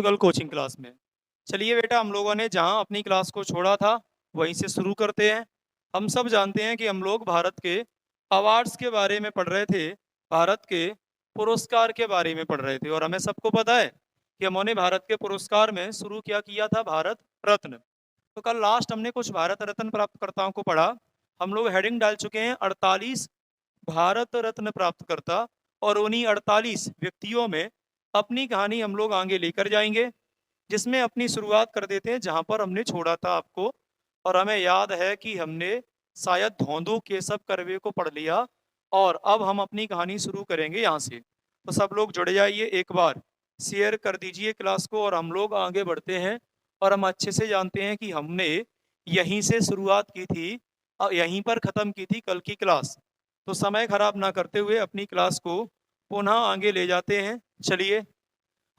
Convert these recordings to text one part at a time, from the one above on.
कल coaching class में। चलिए बेटा, हम लोगों ने जहाँ अपनी क्लास को छोड़ा था वहीं से शुरू करते हैं। हम सब जानते हैं कि हम लोग भारत के अवार्ड्स के बारे में पढ़ रहे थे, भारत के पुरस्कार के बारे में पढ़ रहे थे, और हमें सबको पता है कि हमने भारत के पुरस्कार में शुरू क्या किया था, भारत रत्न। तो कल लास्ट हमने कुछ भारत रत्न प्राप्तकर्ताओं को पढ़ा। हम लोग हेडिंग डाल चुके हैं 48 भारत रत्न प्राप्तकर्ता, और उन्हीं 48 व्यक्तियों में अपनी कहानी हम लोग आगे लेकर जाएंगे, जिसमें अपनी शुरुआत कर देते हैं जहां पर हमने छोड़ा था आपको। और हमें याद है कि हमने शायद धोंदू केशव कर्वे को पढ़ लिया, और अब हम अपनी कहानी शुरू करेंगे यहाँ से। तो सब लोग जुड़ जाइए, एक बार शेयर कर दीजिए क्लास को, और हम लोग आगे बढ़ते हैं। और हम अच्छे से जानते हैं कि हमने यहीं से शुरुआत की थी और यहीं पर ख़त्म की थी कल की क्लास। तो समय खराब ना करते हुए अपनी क्लास को पुनः आगे ले जाते हैं। चलिए,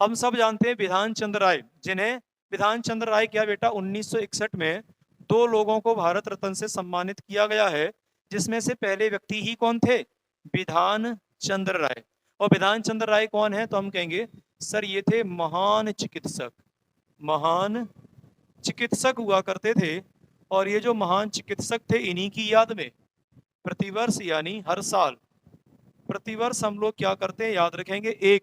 हम सब जानते हैं विधान चंद्र राय, जिन्हें विधान चंद्र राय क्या बेटा 1961 में दो लोगों को भारत रत्न से सम्मानित किया गया है, जिसमें से पहले व्यक्ति ही कौन थे, विधान चंद्र राय। और विधान चंद्र राय कौन है, तो हम कहेंगे सर ये थे महान चिकित्सक, महान चिकित्सक हुआ करते थे। और ये जो महान चिकित्सक थे, इन्हीं की याद में प्रतिवर्ष यानी हर साल, प्रतिवर्ष हम लोग क्या करते हैं याद रखेंगे,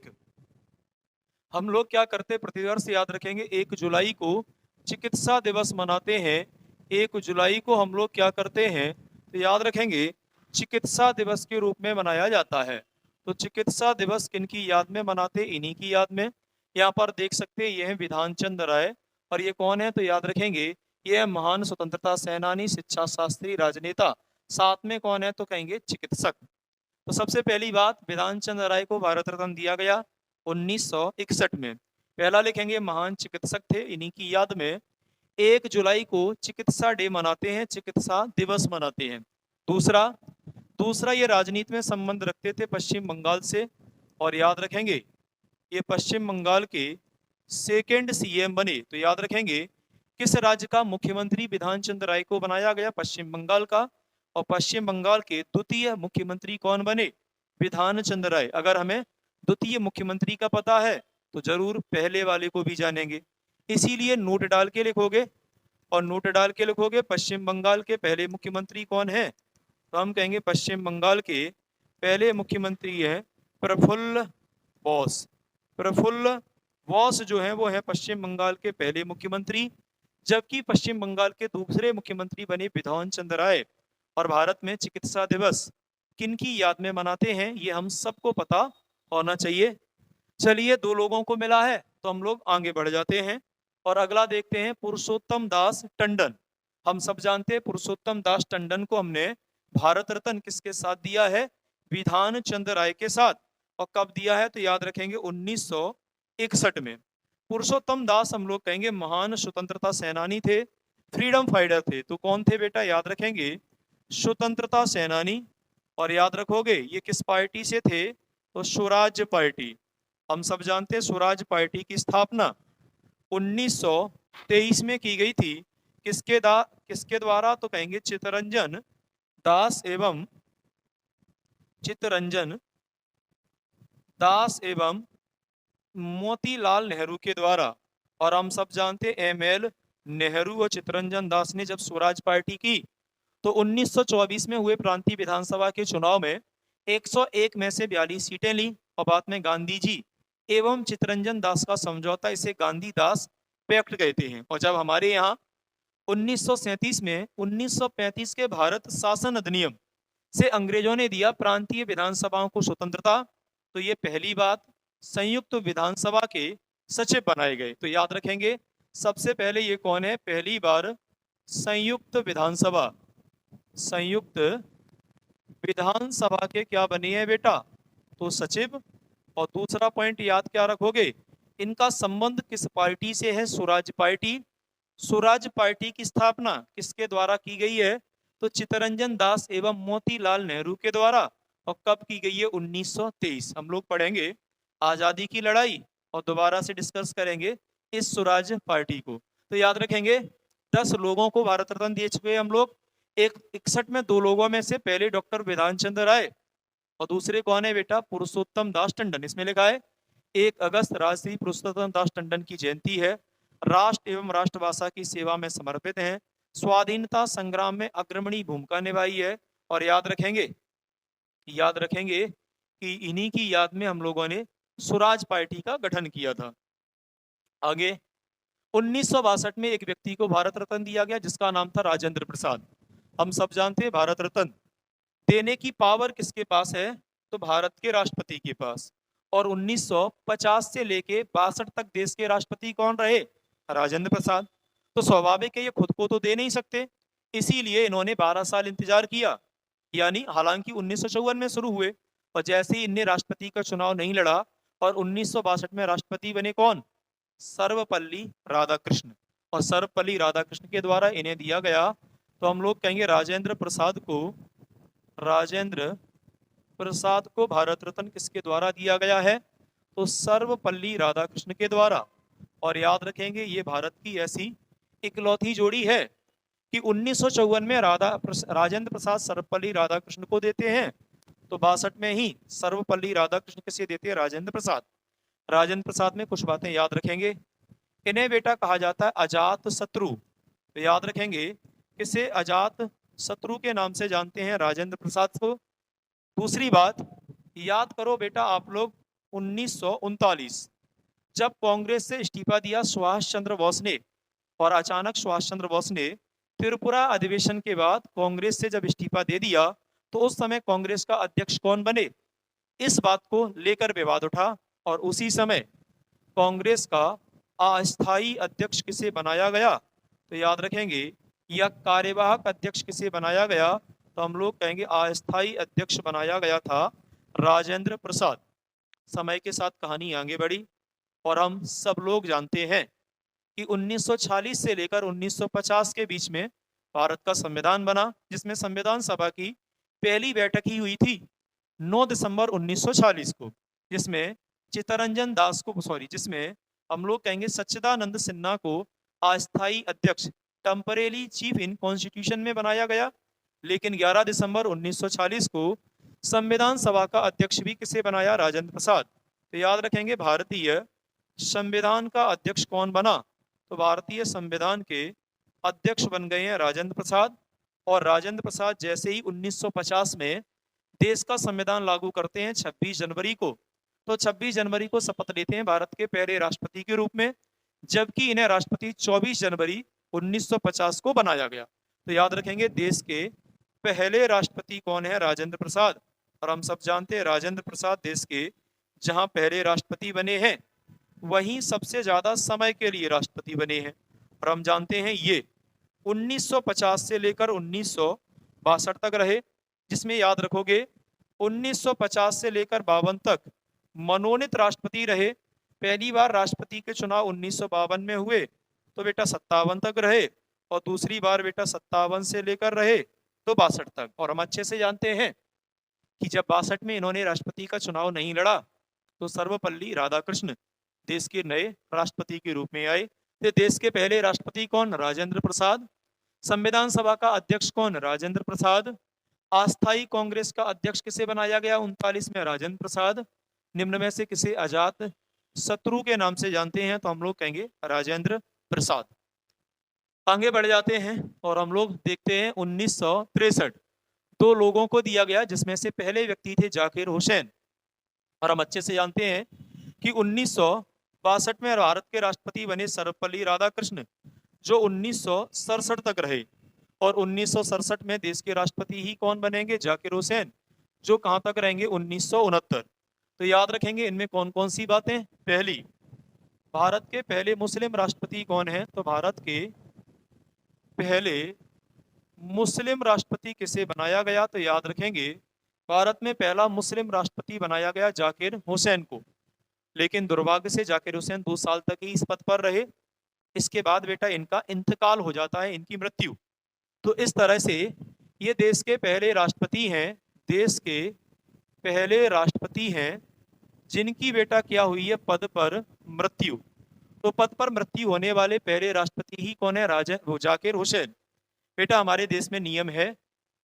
हम लोग क्या करते हैं प्रतिवर्ष याद रखेंगे, 1 जुलाई को चिकित्सा दिवस मनाते हैं। 1 जुलाई को हम लोग क्या करते हैं, तो याद रखेंगे चिकित्सा दिवस के रूप में मनाया जाता है। तो चिकित्सा दिवस किनकी याद में मनाते, इन्हीं की याद में। यहाँ पर देख सकते हैं ये है विधान चंद्र राय, और ये कौन है, तो याद रखेंगे ये है महान स्वतंत्रता सेनानी, शिक्षा शास्त्री, राजनेता। साथ में कौन है, तो कहेंगे चिकित्सक। तो सबसे पहली बात, विधान चंद्र राय को भारत रत्न दिया गया 1961 में। पहला लिखेंगे महान चिकित्सक थे, इन्हीं की याद में 1 जुलाई को चिकित्सा डे मनाते हैं, चिकित्सा दिवस मनाते हैं। दूसरा दूसरा ये राजनीति में संबंध रखते थे पश्चिम बंगाल से, और याद रखेंगे ये पश्चिम बंगाल के सेकेंड सीएम बने। तो याद रखेंगे किस राज्य का मुख्यमंत्री विधान चंद्र राय को बनाया गया, पश्चिम बंगाल का। और पश्चिम बंगाल के द्वितीय मुख्यमंत्री कौन बने, विधान चंद्र राय। अगर हमें द्वितीय मुख्यमंत्री का पता है तो जरूर पहले वाले को भी जानेंगे, इसीलिए नोट डाल के लिखोगे। और नोट डाल के लिखोगे पश्चिम बंगाल के पहले मुख्यमंत्री कौन है, तो हम कहेंगे पश्चिम बंगाल के पहले मुख्यमंत्री हैं प्रफुल्ल बोस। प्रफुल्ल बोस जो है वो है पश्चिम बंगाल के पहले मुख्यमंत्री, जबकि पश्चिम बंगाल के दूसरे मुख्यमंत्री बने विधान चंद्र राय। और भारत में चिकित्सा दिवस किनकी याद में मनाते हैं, ये हम सबको पता होना चाहिए। चलिए, दो लोगों को मिला है तो हम लोग आगे बढ़ जाते हैं, और अगला देखते हैं पुरुषोत्तम दास टंडन। हम सब जानते हैं पुरुषोत्तम दास टंडन को हमने भारत रत्न किसके साथ दिया है, विधान चंद्र राय के साथ। और कब दिया है, तो याद रखेंगे 1961 में। पुरुषोत्तम दास हम लोग कहेंगे महान स्वतंत्रता सेनानी थे, फ्रीडम फाइटर थे। तो कौन थे बेटा, याद रखेंगे स्वतंत्रता सेनानी। और याद रखोगे ये किस पार्टी से थे, तो स्वराज पार्टी। हम सब जानते हैं स्वराज पार्टी की स्थापना 1923 में की गई थी। किसके द्वारा, तो कहेंगे चित्तरंजन दास एवं चित्तरंजन दास एवं मोतीलाल नेहरू के द्वारा। और हम सब जानते हैं एमएल नेहरू और चित्तरंजन दास ने जब स्वराज पार्टी की तो 1924 में हुए प्रांतीय विधानसभा के चुनाव में 101 में से 42 सीटें ली। और बाद में गांधी जी एवं चित्तरंजन दास का समझौता, इसे गांधी दास पैक्ट कहते हैं। और जब हमारे यहाँ 1937 में 1935 के भारत शासन अधिनियम से अंग्रेजों ने दिया प्रांतीय विधानसभाओं को स्वतंत्रता, तो ये पहली बात संयुक्त विधानसभा के सचिव बनाए गए। तो याद रखेंगे सबसे पहले ये कौन है, पहली बार संयुक्त विधानसभा, संयुक्त विधानसभा के क्या बनी है बेटा, तो सचिव। और दूसरा पॉइंट याद क्या रखोगे, इनका संबंध किस पार्टी से है, स्वराज पार्टी। स्वराज पार्टी की स्थापना किसके द्वारा की गई है, तो चित्तरंजन दास एवं मोतीलाल नेहरू के द्वारा। और कब की गई है, 1923। हम लोग पढ़ेंगे आजादी की लड़ाई और दोबारा से डिस्कस करेंगे इस स्वराज पार्टी को। तो याद रखेंगे 10 लोगों को भारत रत्न दिए चुके हैं हम लोग। 61 में दो लोगों में से पहले डॉक्टर विधान चंद्र राय और दूसरे कौन है बेटा, पुरुषोत्तम दास टंडन। इसमें लिखा है 1 अगस्त राजश्री पुरुषोत्तम दास टंडन की जयंती है। राष्ट्र एवं राष्ट्रभाषा की सेवा में समर्पित हैं। स्वाधीनता संग्राम में अग्रणी भूमिका निभाई है। और याद रखेंगे कि इन्हीं की याद में हम लोगों ने स्वराज पार्टी का गठन किया था। आगे 1962 में एक व्यक्ति को भारत रत्न दिया गया जिसका नाम था राजेंद्र प्रसाद। हम सब जानते हैं भारत रत्न देने की पावर किसके पास है, तो भारत के राष्ट्रपति के पास। और 1950 से लेके 62 तक देश के राष्ट्रपति कौन रहे, राजेंद्र प्रसाद। तो स्वाभाविक है ये खुद को तो दे नहीं सकते, इसीलिए इन्होंने 12 साल इंतजार किया। यानी हालांकि 1954 में शुरू हुए और जैसे ही इनने राष्ट्रपति का चुनाव नहीं लड़ा और 1962 में राष्ट्रपति बने कौन, सर्वपल्ली राधाकृष्ण। और सर्वपल्ली राधाकृष्ण के द्वारा इन्हें दिया गया। तो हम लोग कहेंगे राजेंद्र प्रसाद को भारत रत्न किसके द्वारा दिया गया है, तो सर्वपल्ली राधाकृष्ण के द्वारा। और याद रखेंगे ये भारत की ऐसी इकलौती जोड़ी है कि 1954 में राजेंद्र प्रसाद सर्वपल्ली राधाकृष्ण को देते हैं, तो 62 में ही सर्वपल्ली राधाकृष्ण किसे देते हैं, राजेंद्र प्रसाद। राजेंद्र प्रसाद में कुछ बातें याद रखेंगे। इन्हें बेटा कहा जाता है अजात शत्रु। तो याद रखेंगे किसे अजात शत्रु के नाम से जानते हैं, राजेंद्र प्रसाद को। दूसरी बात याद करो बेटा आप लोग 1939 जब कांग्रेस से इस्तीफा दिया सुभाष चंद्र बोस ने, और अचानक सुभाष चंद्र बोस ने त्रिपुरा अधिवेशन के बाद कांग्रेस से जब इस्तीफा दे दिया, तो उस समय कांग्रेस का अध्यक्ष कौन बने, इस बात को लेकर विवाद उठा। और उसी समय कांग्रेस का अस्थायी अध्यक्ष किसे बनाया गया, तो याद रखेंगे या कार्यवाहक अध्यक्ष किसे बनाया गया, तो हम लोग कहेंगे अस्थायी अध्यक्ष बनाया गया था राजेंद्र प्रसाद। समय के साथ कहानी आगे बढ़ी और हम सब लोग जानते हैं कि 1940 से लेकर 1950 के बीच में भारत का संविधान बना, जिसमें संविधान सभा की पहली बैठक ही हुई थी 9 दिसंबर 1940 को, जिसमें जिसमें हम लोग कहेंगे सच्चिदानंद सिन्हा को अस्थायी अध्यक्ष टेम्परेरी चीफ इन कॉन्स्टिट्यूशन में बनाया गया। लेकिन 11 दिसंबर 1940 को संविधान सभा का अध्यक्ष भी किसे बनाया, राजेंद्र प्रसाद। तो याद रखेंगे भारतीय संविधान का अध्यक्ष कौन बना, तो भारतीय संविधान के अध्यक्ष बन गए हैं राजेंद्र प्रसाद। और राजेंद्र प्रसाद जैसे ही 1950 में देश का संविधान लागू करते हैं 26 जनवरी को, तो 26 जनवरी को शपथ लेते हैं भारत के पहले राष्ट्रपति के रूप में, जबकि इन्हें राष्ट्रपति 24 जनवरी 1950 को बनाया गया। तो याद रखेंगे देश के पहले राष्ट्रपति कौन है, राजेंद्र प्रसाद। और हम सब जानते हैं राजेंद्र प्रसाद देश के जहां पहले राष्ट्रपति बने हैं वहीं सबसे ज्यादा समय के लिए राष्ट्रपति बने हैं। और हम जानते हैं ये 1950 से लेकर 1962 तक रहे, जिसमें याद रखोगे 1950 से लेकर 52 तक मनोनीत राष्ट्रपति रहे। पहली बार राष्ट्रपति के चुनाव 1952 में हुए तो बेटा 57 तक रहे, और दूसरी बार बेटा 57 से लेकर रहे तो 62 तक। और हम अच्छे से जानते हैं कि जब 62 में इन्होंने राष्ट्रपति का चुनाव नहीं लड़ा तो सर्वपल्ली राधाकृष्ण देश के नए राष्ट्रपति के रूप में आए। तो देश के पहले राष्ट्रपति कौन, राजेंद्र प्रसाद। संविधान सभा का अध्यक्ष कौन, राजेंद्र प्रसाद। अस्थायी कांग्रेस का अध्यक्ष किसे बनाया गया 39 में, राजेंद्र प्रसाद। निम्न में से किसे अजात शत्रु के नाम से जानते हैं, तो हम लोग कहेंगे राजेंद्र प्रसाद। आगे बढ़ जाते हैं और हम लोग देखते हैं 1963 दो लोगों को दिया गया, जिसमें से पहले व्यक्ति थे जाकिर हुसैन। और हम अच्छे से जानते हैं कि 1962 में भारत के राष्ट्रपति बने सर्वपल्ली राधाकृष्ण, जो 1967 तक रहे। और 1967 में देश के राष्ट्रपति ही कौन बनेंगे, जाकिर हुसैन, जो कहां तक रहेंगे 1969। तो याद रखेंगे इनमें कौन कौन सी बातें। पहली, भारत के पहले मुस्लिम राष्ट्रपति कौन है, तो भारत के पहले मुस्लिम राष्ट्रपति किसे बनाया गया, तो याद रखेंगे भारत में पहला मुस्लिम राष्ट्रपति बनाया गया जाकिर हुसैन को। लेकिन दुर्भाग्य से जाकिर हुसैन 2 साल तक ही इस पद पर रहे, इसके बाद बेटा इनका इंतकाल हो जाता है, इनकी मृत्यु। तो इस तरह से ये देश के पहले राष्ट्रपति हैं, देश के पहले राष्ट्रपति हैं जिनकी बेटा क्या हुई है, पद पर मृत्यु। तो पद पर मृत्यु होने वाले पहले राष्ट्रपति ही कौन है, जाकिर हुसैन। बेटा हमारे देश में नियम है,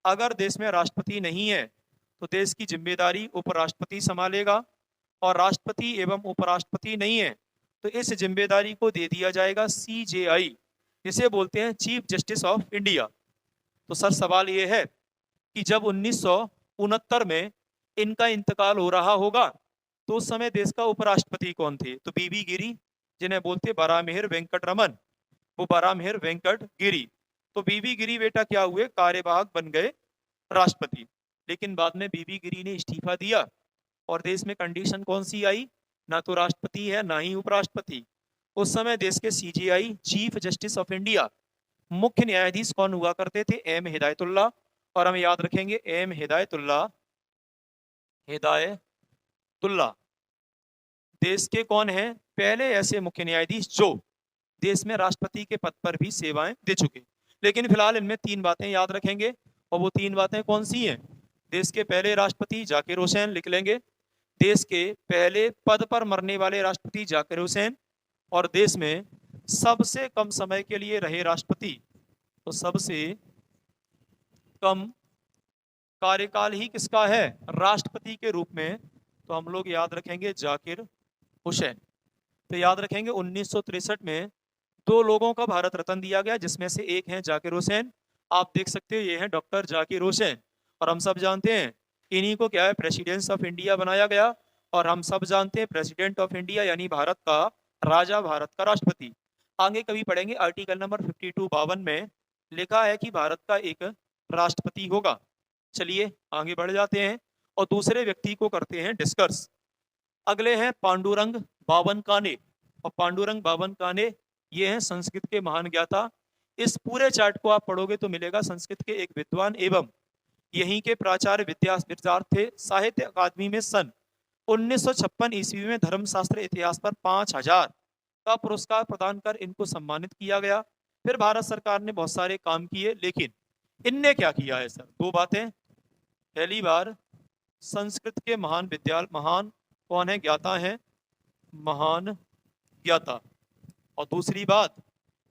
अगर देश में राष्ट्रपति नहीं है तो देश की जिम्मेदारी उपराष्ट्रपति संभालेगा, और राष्ट्रपति एवं उपराष्ट्रपति नहीं है, तो इस जिम्मेदारी को दे दिया जाएगा CJI, जिसे बोलते हैं चीफ जस्टिस ऑफ इंडिया। तो सर सवाल ये है कि जब 1969 में इनका इंतकाल हो रहा होगा तो उस समय देश का उपराष्ट्रपति कौन थे? तो बीबी गिरी, जिन्हें बोलते बरामिहिर वेंकट रमन, वो बरामिहिर वेंकट गिरी। तो बीबी गिरी बेटा क्या हुए? कार्यवाहक बन गए राष्ट्रपति। लेकिन बाद में बीबी गिरी ने इस्तीफा दिया और देश में कंडीशन कौन सी आई? ना तो राष्ट्रपति है ना ही उपराष्ट्रपति। उस समय देश के CJI chief justice of India मुख्य न्यायाधीश कौन हुआ करते थे? M हिदायतुल्लाह। और हम याद रखेंगे M हिदायतुल्लाह, हिदायतुल्लाह देश के कौन है? पहले ऐसे मुख्य न्यायाधीश जो देश में राष्ट्रपति के पद पर भी सेवाएं दे चुके। लेकिन फिलहाल इनमें 3 बातें याद रखेंगे, और वो 3 बातें कौन सी हैं? देश के पहले राष्ट्रपति जाकिर हुसैन लिख लेंगे, देश के पहले पद पर मरने वाले राष्ट्रपति जाकिर हुसैन, और देश में सबसे कम समय के लिए रहे राष्ट्रपति, तो सबसे कम कार्यकाल ही किसका है? राष्ट्रपति के रूप में। तो हम लोग याद रखेंगे जाकिर हुसैन। तो याद रखेंगे 1963 में 2 लोगों का भारत रत्न दिया गया, जिसमें से एक है जाकिर हुसैन। आप देख सकते हो ये है डॉक्टर जाकिर हुसैन। और हम सब जानते हैं इन्हीं को क्या है? प्रेसिडेंट ऑफ इंडिया बनाया गया। और हम सब जानते हैं प्रेसिडेंट ऑफ इंडिया यानी भारत का राजा, भारत का राष्ट्रपति। आगे कभी पढ़ेंगे आर्टिकल नंबर 52-52 में लिखा है कि भारत का एक राष्ट्रपति होगा। चलिए आगे बढ़ जाते हैं और दूसरे व्यक्ति को करते हैं डिस्कस। अगले हैं पांडुरंग बावन काने। और पांडुरंग बावन काने ये हैं संस्कृत के महान ज्ञाता। इस पूरे चार्ट को आप पढ़ोगे तो मिलेगा संस्कृत के एक विद्वान एवं यहीं के प्राचार्य विद्यार्थी थे। साहित्य अकादमी में सन 1956 ईस्वी में धर्मशास्त्र इतिहास पर 5000 का पुरस्कार प्रदान कर इनको सम्मानित किया गया। फिर भारत सरकार ने बहुत सारे काम किए, लेकिन इनने क्या किया है सर? 2 बातें। पहली बार संस्कृत के महान कौन है? ज्ञाता हैं, महान ज्ञाता। और दूसरी बात,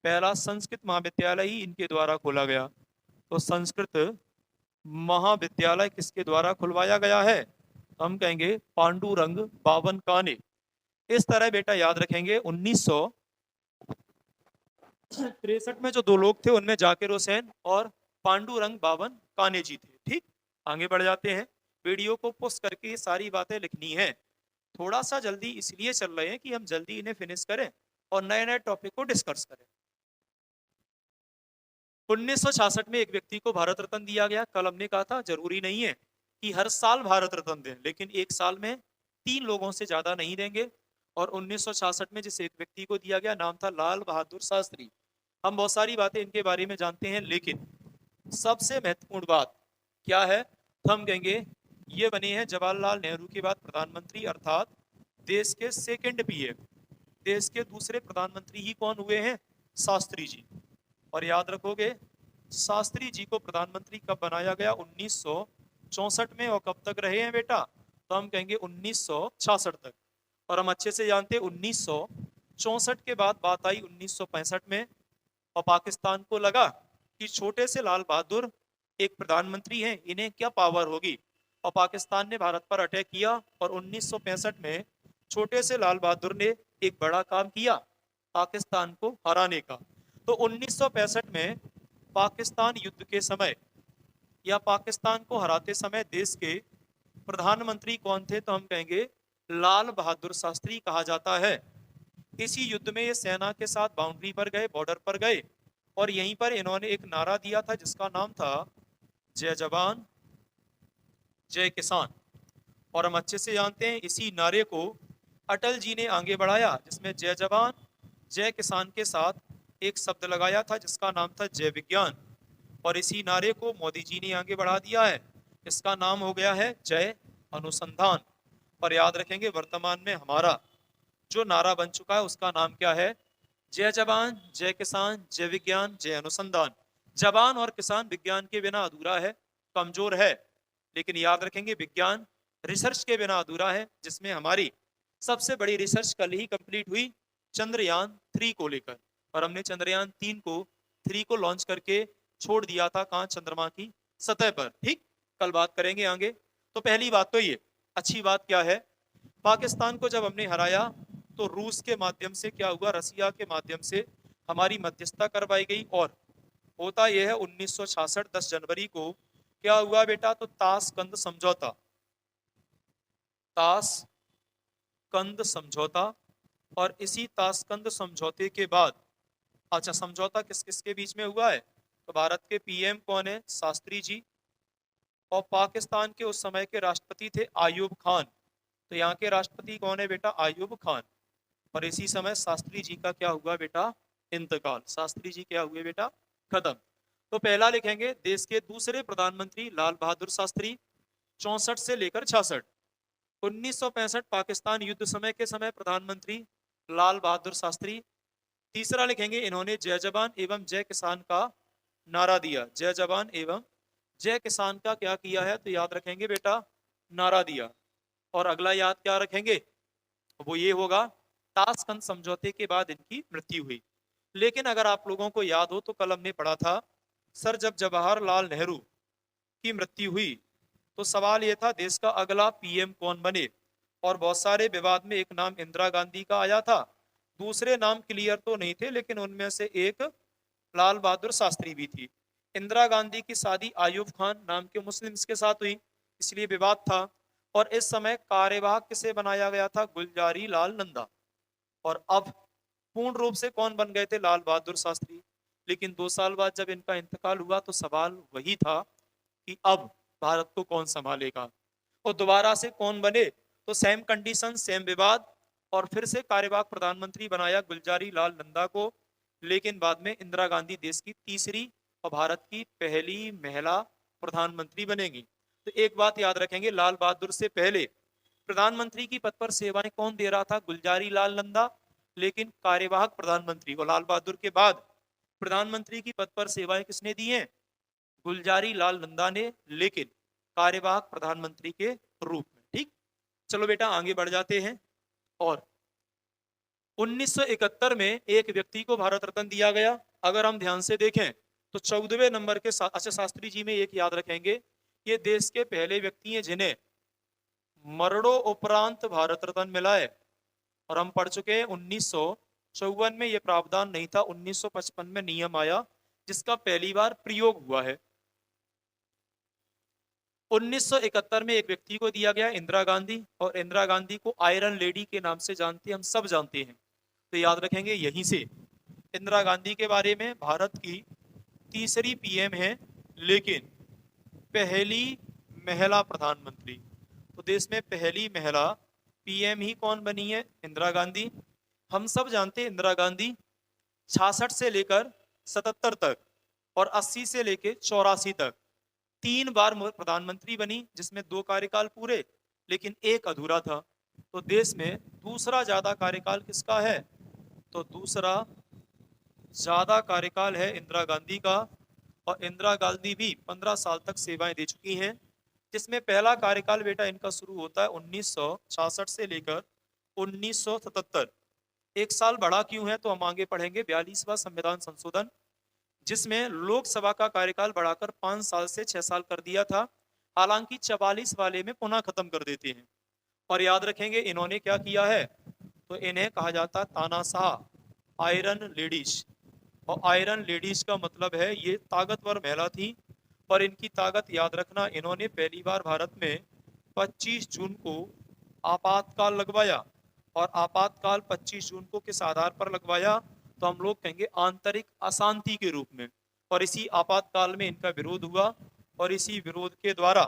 पहला संस्कृत महाविद्यालय ही इनके द्वारा खोला गया। तो संस्कृत महाविद्यालय किसके द्वारा खुलवाया गया है? हम कहेंगे पांडुरंग बावन काने। इस तरह बेटा याद रखेंगे 1963 में जो 2 लोग थे उनमें जाकिर हुसैन और पांडुरंग बावन काने जी थे। ठीक, आगे बढ़ जाते हैं। वीडियो को पोस्ट करके सारी बातें लिखनी है। थोड़ा सा जल्दी इसलिए चल रहे हैं कि हम जल्दी इन्हें फिनिश करें और नए नए टॉपिक को डिस्कस करें। 1966 में एक व्यक्ति को भारत रत्न दिया गया। कल हमने कहा था जरूरी नहीं है कि हर साल भारत रत्न दें, लेकिन एक साल में 3 लोगों से ज्यादा नहीं देंगे। और 1966 में जिस एक व्यक्ति को दिया गया नाम था लाल बहादुर शास्त्री। हम बहुत सारी बातें इनके बारे में जानते हैं, लेकिन सबसे महत्वपूर्ण बात क्या है? तो हम कहेंगे ये बने हैं जवाहरलाल नेहरू के बाद प्रधानमंत्री, अर्थात देश के सेकंड पीएम। देश के दूसरे प्रधानमंत्री ही कौन हुए हैं? शास्त्री जी। और याद रखोगे शास्त्री जी को प्रधानमंत्री कब बनाया गया? 1964 में। और कब तक रहे हैं बेटा? तो हम कहेंगे 1966 तक। और हम अच्छे से जानते हैं 1964 के बाद बात आई 1965 में, और पाकिस्तान को लगा कि छोटे से लाल बहादुर एक प्रधानमंत्री हैं, इन्हें क्या पावर होगी। और पाकिस्तान ने भारत पर अटैक किया और 1965 में छोटे से लाल बहादुर ने एक बड़ा काम किया पाकिस्तान को हराने का। तो 1965 में पाकिस्तान युद्ध के समय या पाकिस्तान को हराते समय देश के प्रधानमंत्री कौन थे? तो हम कहेंगे लाल बहादुर शास्त्री कहा जाता है। इसी युद्ध में ये सेना के साथ बाउंड्री पर गए, बॉर्डर पर गए, और यहीं पर इन्होंने एक नारा दिया था जिसका नाम था जय जवान जय किसान। और हम अच्छे से जानते हैं इसी नारे को अटल जी ने आगे बढ़ाया, जिसमें जय जवान जय किसान के साथ एक शब्द लगाया था जिसका नाम था जय विज्ञान। और इसी नारे को मोदी जी ने आगे बढ़ा दिया है, इसका नाम हो गया है जय अनुसंधान। और याद रखेंगे वर्तमान में हमारा जो नारा बन चुका है उसका नाम क्या है? जय जवान जय किसान जय विज्ञान जय अनुसंधान। जवान और किसान विज्ञान के बिना अधूरा है, कमजोर है, लेकिन याद रखेंगे विज्ञान रिसर्च के बिना अधूरा है, जिसमें हमारी सबसे बड़ी रिसर्च कल ही कंप्लीट हुई चंद्रयान 3 को लेकर। और हमने चंद्रयान 3 को लॉन्च करके छोड़ दिया था कहाँ? चंद्रमा की सतह पर। ठीक, कल बात करेंगे आगे। तो पहली बात तो ये अच्छी बात क्या है पाकिस्तान को जब हमने हराया तो रूस के माध्यम से क्या हुआ, रसिया के माध्यम से हमारी मध्यस्थता करवाई गई। और होता यह है 1966 10 जनवरी को क्या हुआ बेटा, तो ताशकंद समझौता, ताशकंद समझौता। और इसी ताशकंद समझौते के बाद, अच्छा समझौता किस किस के बीच में हुआ है, तो भारत के पीएम कौन है, शास्त्री जी, और पाकिस्तान के उस समय के राष्ट्रपति थे आयूब खान। तो यहाँ के राष्ट्रपति कौन है बेटा, आयूब खान। और इसी समय शास्त्री जी का क्या हुआ बेटा, इंतकाल। शास्त्री जी क्या हुए बेटा, खत्म। तो पहला लिखेंगे देश के दूसरे प्रधानमंत्री लाल बहादुर शास्त्री, 64 से लेकर 66। 1965 पाकिस्तान युद्ध समय के समय प्रधानमंत्री लाल बहादुर शास्त्री। तीसरा लिखेंगे इन्होंने जय जवान एवं जय किसान का नारा दिया, जय जवान एवं जय किसान का क्या किया है, तो याद रखेंगे बेटा, नारा दिया। और अगला याद क्या रखेंगे, वो ये होगा ताशकंद समझौते के बाद इनकी मृत्यु हुई। लेकिन अगर आप लोगों को याद हो तो कल हमने पढ़ा था, सर जब जवाहरलाल नेहरू की मृत्यु हुई तो सवाल यह था देश का अगला पीएम कौन बने, और बहुत सारे विवाद में एक नाम इंदिरा गांधी का आया था, दूसरे नाम क्लियर तो नहीं थे, लेकिन उनमें से एक लाल बहादुर शास्त्री भी थी। इंदिरा गांधी की शादी आयूब खान नाम के मुस्लिम्स के साथ हुई, इसलिए विवाद था। और इस समय कार्यवाहक किसे बनाया गया था, गुलजारी लाल नंदा। और अब पूर्ण रूप से कौन बन गए थे, लाल बहादुर शास्त्री। लेकिन 2 साल बाद जब इनका इंतकाल हुआ तो सवाल वही था कि अब भारत को कौन संभालेगा, और दोबारा से कौन बने, तो सेम कंडीशन सेम विवाद, और फिर से कार्यवाहक प्रधानमंत्री बनाया गुलजारी लाल नंदा को। लेकिन बाद में इंदिरा गांधी देश की तीसरी और भारत की पहली महिला प्रधानमंत्री बनेगी। तो एक बात याद रखेंगे, लाल बहादुर से पहले प्रधानमंत्री की पद पर सेवाएं कौन दे रहा था, गुलजारी लाल नंदा, लेकिन कार्यवाहक प्रधानमंत्री, और लाल बहादुर के बाद प्रधानमंत्री की पद पर सेवाएं किसने दी हैं, गुलजारी लाल नंदा ने, लेकिन कार्यवाहक प्रधानमंत्री के रूप में। ठीक, चलो बेटा आगे बढ़ जाते हैं। और 1971 में एक व्यक्ति को भारत रत्न दिया गया। अगर हम ध्यान से देखें तो 14वें नंबर के साथ, अच्छा शास्त्री जी में एक याद रखेंगे, ये देश के पहले व्यक्ति हैं जिन्हें मरणों उपरांत भारत रत्न मिला है। और हम पढ़ चुके हैं 1954 में ये प्रावधान नहीं था, 1955 में नियम आया जिसका पहली बार प्रयोग हुआ है। 1971 में एक व्यक्ति को दिया गया, इंदिरा गांधी, और इंदिरा गांधी को आयरन लेडी के नाम से जानते हैं, हम सब जानते हैं। तो याद रखेंगे यहीं से इंदिरा गांधी के बारे में, भारत की तीसरी पीएम है, लेकिन पहली महिला प्रधानमंत्री। तो देश में पहली महिला पीएम ही कौन बनी है, इंदिरा गांधी। हम सब जानते हैं इंदिरा गांधी 66 से लेकर 77 तक और 80 से लेकर 84 तक 3 बार प्रधानमंत्री बनी, जिसमें 2 कार्यकाल पूरे लेकिन एक अधूरा था। तो देश में दूसरा ज्यादा कार्यकाल किसका है, तो दूसरा ज्यादा कार्यकाल है इंदिरा गांधी का। और इंदिरा गांधी भी 15 साल तक सेवाएं दे चुकी हैं, जिसमें पहला कार्यकाल बेटा इनका शुरू होता है 1966 से लेकर 1977। एक साल बड़ा क्यों है, तो हम आगे पढ़ेंगे 42वां संविधान संशोधन, जिसमें लोकसभा का कार्यकाल बढ़ाकर 5 साल से 6 साल कर दिया था। हालांकि 44 वाले में पुनः खत्म कर देते हैं। और याद रखेंगे इन्होंने क्या किया है, तो इन्हें कहा जाता है तानाशाह, आयरन लेडीज। और आयरन लेडीज का मतलब है ये ताकतवर महिला थी। और इनकी ताकत याद रखना, इन्होंने पहली बार भारत में 25 जून को आपातकाल लगवाया। और आपातकाल 25 जून को किस आधार पर लगवाया, तो हम लोग कहेंगे आंतरिक अशांति के रूप में। और इसी आपातकाल में इनका विरोध हुआ, और इसी विरोध के द्वारा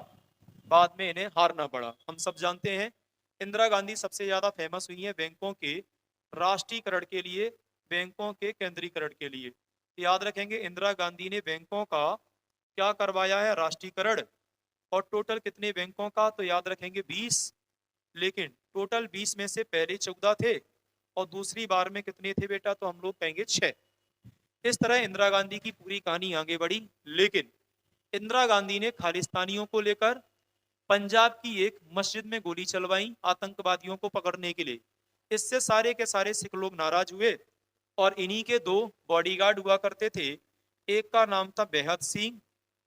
बाद में इन्हें हारना पड़ा। हम सब जानते हैं इंदिरा गांधी सबसे ज्यादा फेमस हुई है बैंकों के राष्ट्रीयकरण के लिए, बैंकों के केंद्रीकरण के लिए। याद रखेंगे इंदिरा गांधी ने बैंकों का क्या करवाया है, राष्ट्रीयकरण। और टोटल कितने बैंकों का, तो याद रखेंगे 20। लेकिन टोटल 20 में से पहले 14 थे और दूसरी बार में कितने थे बेटा, तो हम लोग कहेंगे 6। इस तरह इंदिरा गांधी की पूरी कहानी आगे बढ़ी। लेकिन इंदिरा गांधी ने खालिस्तानियों को लेकर पंजाब की एक मस्जिद में गोली चलवाई आतंकवादियों को पकड़ने के लिए। इससे सारे के सारे सिख लोग नाराज हुए, और इन्हीं के 2 बॉडीगार्ड हुआ करते थे। एक का नाम था बेहद सिंह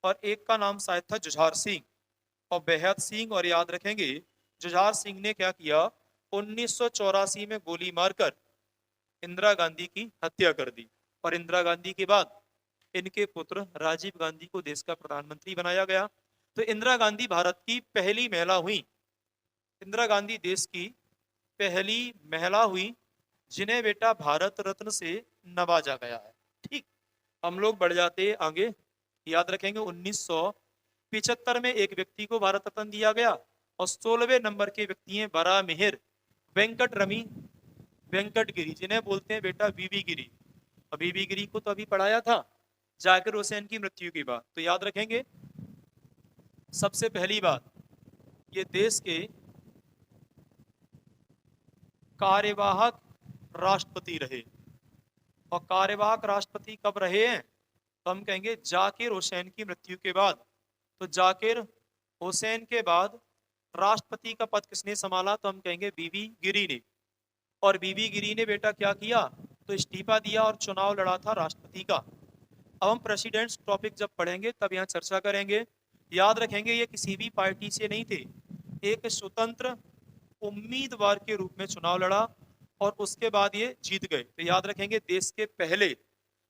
और एक का नाम शायद था जुझार सिंह। और बेहद सिंह, और याद रखेंगे जुझार सिंह ने क्या किया, 1984 में गोली मारकर इंदिरा गांधी की हत्या कर दी और इंदिरा गांधी के बाद इनके पुत्र राजीव गांधी को देश का प्रधानमंत्री बनाया गया। तो इंदिरा गांधी भारत की पहली महिला हुई, इंदिरा गांधी देश की पहली महिला हुई जिन्हें बेटा भारत रत्न से नवाजा गया है। ठीक, हम लोग बढ़ जाते हैं आगे। याद रखेंगे 1975 में एक व्यक्ति को भारत रत्न दिया गया और 16वें नंबर के व्यक्ति हैं बरा मिहिर वेंकट रमी वेंकट गिरी, जिन्हें बोलते हैं बेटा बीबी गिरी। और बीबी गिरी को तो अभी पढ़ाया था जाकिर हुसैन की मृत्यु के बाद। तो याद रखेंगे सबसे पहली बात, ये देश के कार्यवाहक राष्ट्रपति रहे। और कार्यवाहक राष्ट्रपति कब रहे हैं? तो हम कहेंगे जाकिर हुसैन की मृत्यु के बाद। तो जाकिर हुसैन के बाद राष्ट्रपति का पद किसने संभाला? तो हम कहेंगे बीबी गिरी ने। और बीबी गिरी ने बेटा क्या किया? तो इस्तीफा दिया और चुनाव लड़ा था राष्ट्रपति का। अब हम प्रेसिडेंट्स टॉपिक जब पढ़ेंगे तब यहाँ चर्चा करेंगे। याद रखेंगे ये किसी भी पार्टी से नहीं थे, एक स्वतंत्र उम्मीदवार के रूप में चुनाव लड़ा और उसके बाद ये जीत गए। तो याद रखेंगे देश के पहले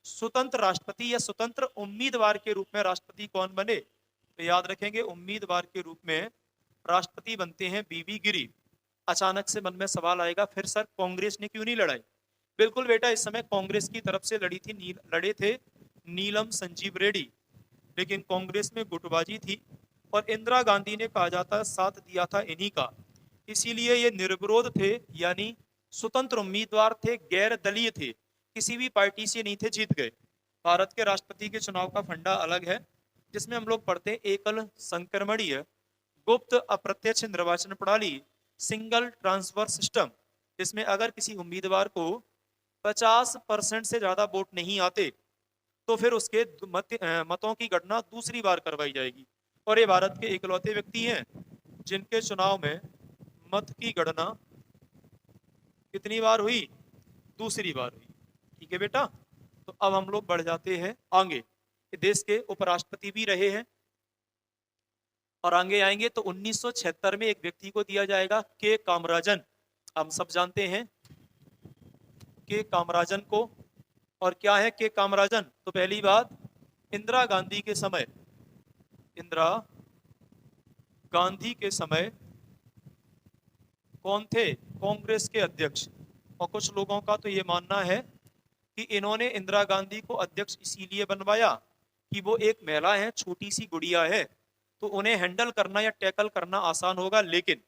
स्वतंत्र राष्ट्रपति या स्वतंत्र उम्मीदवार के रूप में राष्ट्रपति कौन बने? तो याद रखेंगे उम्मीदवार के रूप में राष्ट्रपति बनते हैं बीबी गिरी। अचानक से मन में सवाल आएगा, फिर सर कांग्रेस ने क्यों नहीं लड़ाई? बिल्कुल बेटा, इस समय कांग्रेस की तरफ से लड़े थे नीलम संजीव रेड्डी, लेकिन कांग्रेस में गुटबाजी थी और इंदिरा गांधी ने कहा जाता साथ दिया था इन्हीं का, इसीलिए ये निर्विरोध थे, यानी स्वतंत्र उम्मीदवार थे, गैर दलीय थे, किसी भी पार्टी से नहीं थे, जीत गए। भारत के राष्ट्रपति के चुनाव का फंडा अलग है, जिसमें हम लोग पढ़ते हैं एकल संक्रमणीय गुप्त अप्रत्यक्ष निर्वाचन प्रणाली, सिंगल ट्रांसफर सिस्टम। इसमें अगर किसी उम्मीदवार को 50% से ज्यादा वोट नहीं आते तो फिर उसके मतों की गणना दूसरी बार करवाई जाएगी। और ये भारत के इकलौते व्यक्ति हैं जिनके चुनाव में मत की गणना कितनी बार हुई? दूसरी बार हुई। ठीक है बेटा, तो अब हम लोग बढ़ जाते हैं आगे। देश के उपराष्ट्रपति भी रहे हैं और आगे आएंगे तो 1976 में एक व्यक्ति को दिया जाएगा के कामराजन। हम सब जानते हैं के कामराजन को। और क्या है के कामराजन? तो पहली बात, इंदिरा गांधी के समय, इंदिरा गांधी के समय कौन थे? कांग्रेस के अध्यक्ष। और कुछ लोगों का तो ये मानना है कि इन्होंने इंदिरा गांधी को अध्यक्ष इसीलिए बनवाया कि वो एक महिला है, छोटी सी गुड़िया है, तो उन्हें हैंडल करना या टैकल करना आसान होगा। लेकिन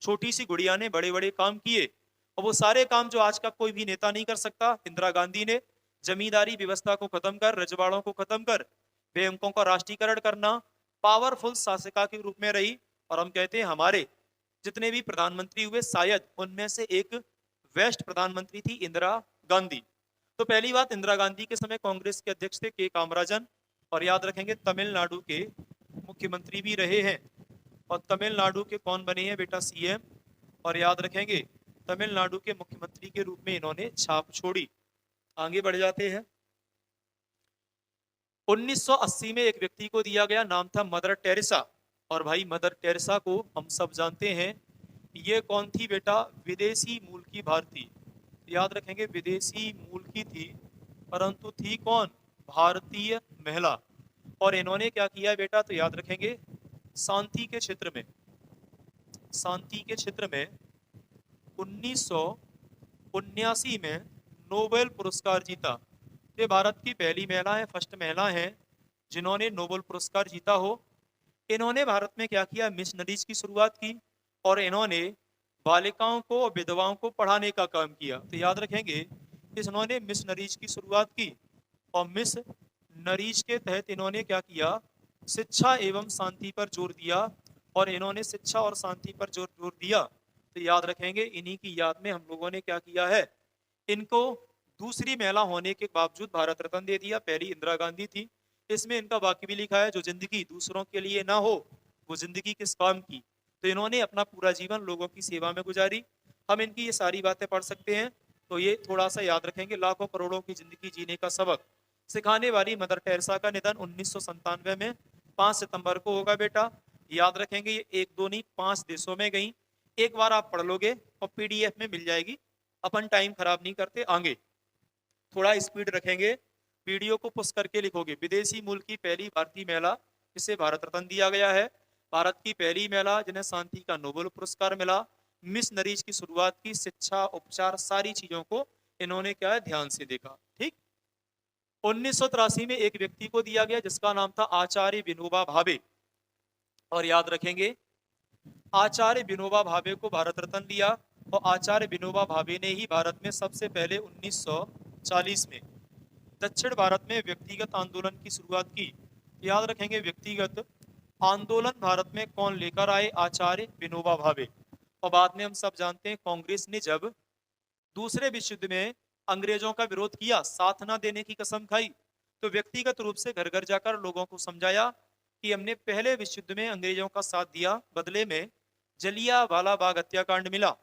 छोटी सी गुड़िया ने बड़े बड़े काम किए और वो सारे काम जो आज का कोई भी नेता नहीं कर सकता, इंदिरा गांधी ने जमींदारी व्यवस्था को खत्म कर, रजवाड़ों को खत्म कर, बैंकों का राष्ट्रीयकरण करना, पावरफुल शासिका के रूप में रही। और हम कहते हैं हमारे जितने भी प्रधानमंत्री हुए शायद उनमें से एक वेस्ट प्रधानमंत्री थी इंदिरा गांधी। तो पहली बात, इंदिरा गांधी के समय कांग्रेस के अध्यक्ष थे के कामराजन। और याद रखेंगे तमिलनाडु के मुख्यमंत्री भी रहे हैं। और तमिलनाडु के कौन बने हैं बेटा? सीएम। और याद रखेंगे तमिलनाडु के मुख्यमंत्री के रूप में इन्होंने छाप छोड़ी। आगे बढ़ जाते हैं। 1980 में एक व्यक्ति को दिया गया, नाम था मदर टेरेसा। और भाई मदर टेरेसा को हम सब जानते हैं, ये कौन थी बेटा? विदेशी मूल की भारतीय। याद रखेंगे विदेशी मूल की थी, परंतु थी कौन? भारतीय महिला। और इन्होंने क्या किया बेटा? तो याद रखेंगे शांति के क्षेत्र में, शांति के क्षेत्र में 1979 में नोबेल पुरस्कार जीता। ये भारत की पहली महिला है, फर्स्ट महिला है जिन्होंने नोबेल पुरस्कार जीता हो। इन्होंने भारत में क्या किया? मिशनरीज की शुरुआत की और इन्होंने बालिकाओं को और विधवाओं को पढ़ाने का काम किया। तो याद रखेंगे इन्होंने मिशनरीज की शुरुआत की और मिशनरीज के तहत इन्होंने क्या किया? शिक्षा एवं शांति पर जोर दिया। और इन्होंने शिक्षा और शांति पर जोर दिया। तो याद रखेंगे इन्हीं की याद में हम लोगों ने क्या किया है? इनको दूसरी महिला होने के बावजूद भारत रत्न दे दिया। पहली इंदिरा गांधी थी। इसमें इनका वाक्य भी लिखा है, जो जिंदगी दूसरों के लिए ना हो वो जिंदगी किस काम की। तो इन्होंने अपना पूरा जीवन लोगों की सेवा में गुजारी। हम इनकी ये सारी बातें पढ़ सकते हैं। तो ये थोड़ा सा याद रखेंगे, लाखों करोड़ों की जिंदगी जीने का सबक सिखाने वाली मदर टेरेसा का निधन 1997 में 5 सितंबर को होगा बेटा। याद रखेंगे ये 1 2 नहीं 5 देशों में गई। एक बार आप पढ़ लोगे और पीडीएफ में मिल जाएगी। अपन टाइम खराब नहीं करते, आगे थोड़ा स्पीड रखेंगे, वीडियो को पुश करके लिखोगे। विदेशी मूल की पहली भारतीय महिला जिसे भारत रत्न दिया गया है, भारत की पहली महिला जिन्हें शांति का नोबेल पुरस्कार मिला, मिशनरीज की शुरुआत की, शिक्षा, उपचार, सारी चीजों को इन्होंने क्या है ध्यान से देखा। ठीक। 1983 में एक व्यक्ति को दिया गया जिसका नाम था आचार्य विनोबा भावे, और याद रखेंगे आचार्य विनोबा भावे को भारत रत्न दिया, और आचार्य विनोबा भावे ने ही भारत में सबसे पहले 1940 में दक्षिण भारत में व्यक्तिगत आंदोलन की शुरुआत की। याद रखेंगे व्यक्तिगत आंदोलन भारत में कौन लेकर आए? आचार्य विनोबा भावे। और बाद में हम सब जानते हैं कांग्रेस ने जब दूसरे विश्व युद्ध में अंग्रेजों का विरोध किया, साथ ना देने की कसम खाई, तो व्यक्तिगत रूप से घर घर जाकर लोगों को समझाया कि हमने पहले विश्व युद्ध में अंग्रेजों का साथ दिया, बदले में जलियांवाला बाग हत्याकांड मिला,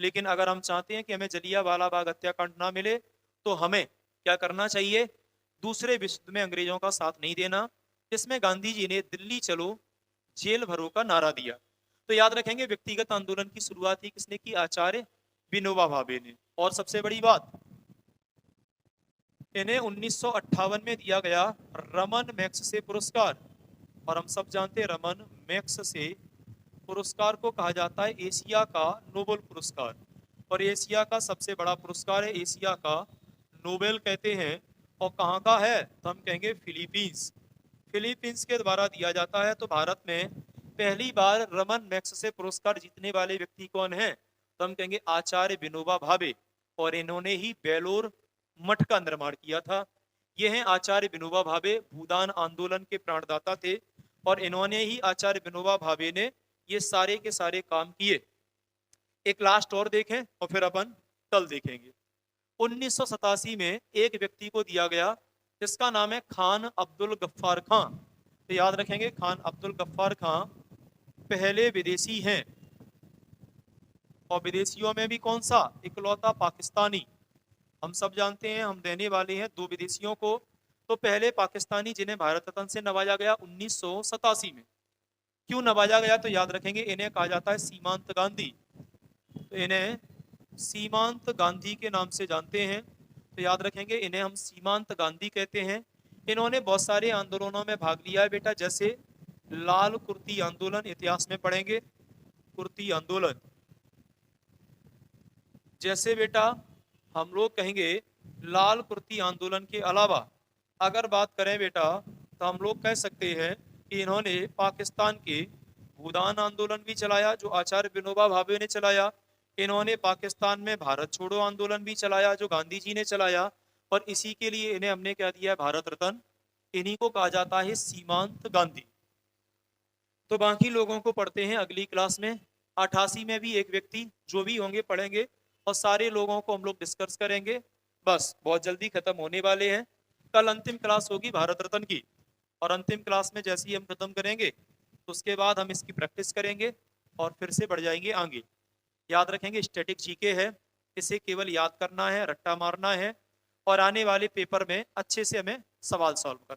लेकिन अगर हम चाहते हैं कि हमें जलियांवाला बाग हत्याकांड ना मिले तो हमें क्या करना चाहिए? दूसरे विश्व युद्ध में अंग्रेजों का साथ नहीं देना, जिसमें गांधी जी ने दिल्ली चलो जेल भरो का नारा दिया। तो याद रखेंगे व्यक्तिगत आंदोलन की शुरुआत ही किसने की? आचार्य विनोबा भावे ने। और सबसे बड़ी बात, इन्हें 1958 में दिया गया रमन मैग्सेसे पुरस्कार, और हम सब जानते हैं रमन मैग्सेसे पुरस्कार को कहा जाता है एशिया का नोबेल पुरस्कार, और एशिया का सबसे बड़ा पुरस्कार है, एशिया का नोबेल कहते हैं। और कहाँ का है? तो हम कहेंगे फिलीपींस। फिलीपींस के द्वारा दिया जाता है। तो भारत में पहली बार रमन मैग्सेसे पुरस्कार जीतने वाले व्यक्ति कौन है? तो हम कहेंगे आचार्य विनोबा भावे, और इन्होंने ही बेलोर मठ का निर्माण किया था। ये हैं आचार्य विनोबा भावे, भूदान आंदोलन के प्राणदाता थे, और इन्होंने ही आचार्य विनोबा भावे ने ये सारे के सारे काम किए। एक लास्ट और देखें और फिर अपन कल देखेंगे। 1987 में एक व्यक्ति को दिया गया जिसका नाम है खान अब्दुल गफ्फार खान। तो याद रखेंगे खान अब्दुल गफ्फार खान पहले विदेशी हैं, और विदेशियों में भी कौन सा? इकलौता पाकिस्तानी। हम सब जानते हैं, हम देने वाले हैं दो विदेशियों को। तो पहले पाकिस्तानी जिन्हें भारत रत्न से नवाजा गया 1987 में। क्यों नवाजा गया? तो याद रखेंगे इन्हें कहा जाता है सीमांत गांधी। तो इन्हें सीमांत गांधी के नाम से जानते हैं। तो याद रखेंगे इन्हें हम सीमांत गांधी कहते हैं। इन्होंने बहुत सारे आंदोलनों में भाग लिया है बेटा, जैसे लाल कुर्ती आंदोलन, इतिहास में पढ़ेंगे कुर्ती आंदोलन। जैसे बेटा हम लोग कहेंगे लाल कुर्ती आंदोलन के अलावा अगर बात करें बेटा, तो हम लोग कह सकते हैं कि इन्होंने पाकिस्तान के भूदान आंदोलन भी चलाया जो आचार्य विनोबा भावे ने चलाया। इन्होंने पाकिस्तान में भारत छोड़ो आंदोलन भी चलाया जो गांधी जी ने चलाया, और इसी के लिए इन्हें हमने क्या दिया है? भारत रत्न। इन्हीं को कहा जाता है सीमांत गांधी। तो बाकी लोगों को पढ़ते हैं अगली क्लास में। 88 में भी एक व्यक्ति, जो भी होंगे पढ़ेंगे, और सारे लोगों को हम लोग डिस्कस करेंगे। बस बहुत जल्दी खत्म होने वाले हैं। कल अंतिम क्लास होगी भारत रत्न की, और अंतिम क्लास में जैसे ही हम खत्म करेंगे तो उसके बाद हम इसकी प्रैक्टिस करेंगे और फिर से बढ़ जाएंगे आगे। याद रखेंगे स्टैटिक जीके है, इसे केवल याद करना है, रट्टा मारना है, और आने वाले पेपर में अच्छे से हमें सवाल सॉल्व करना है।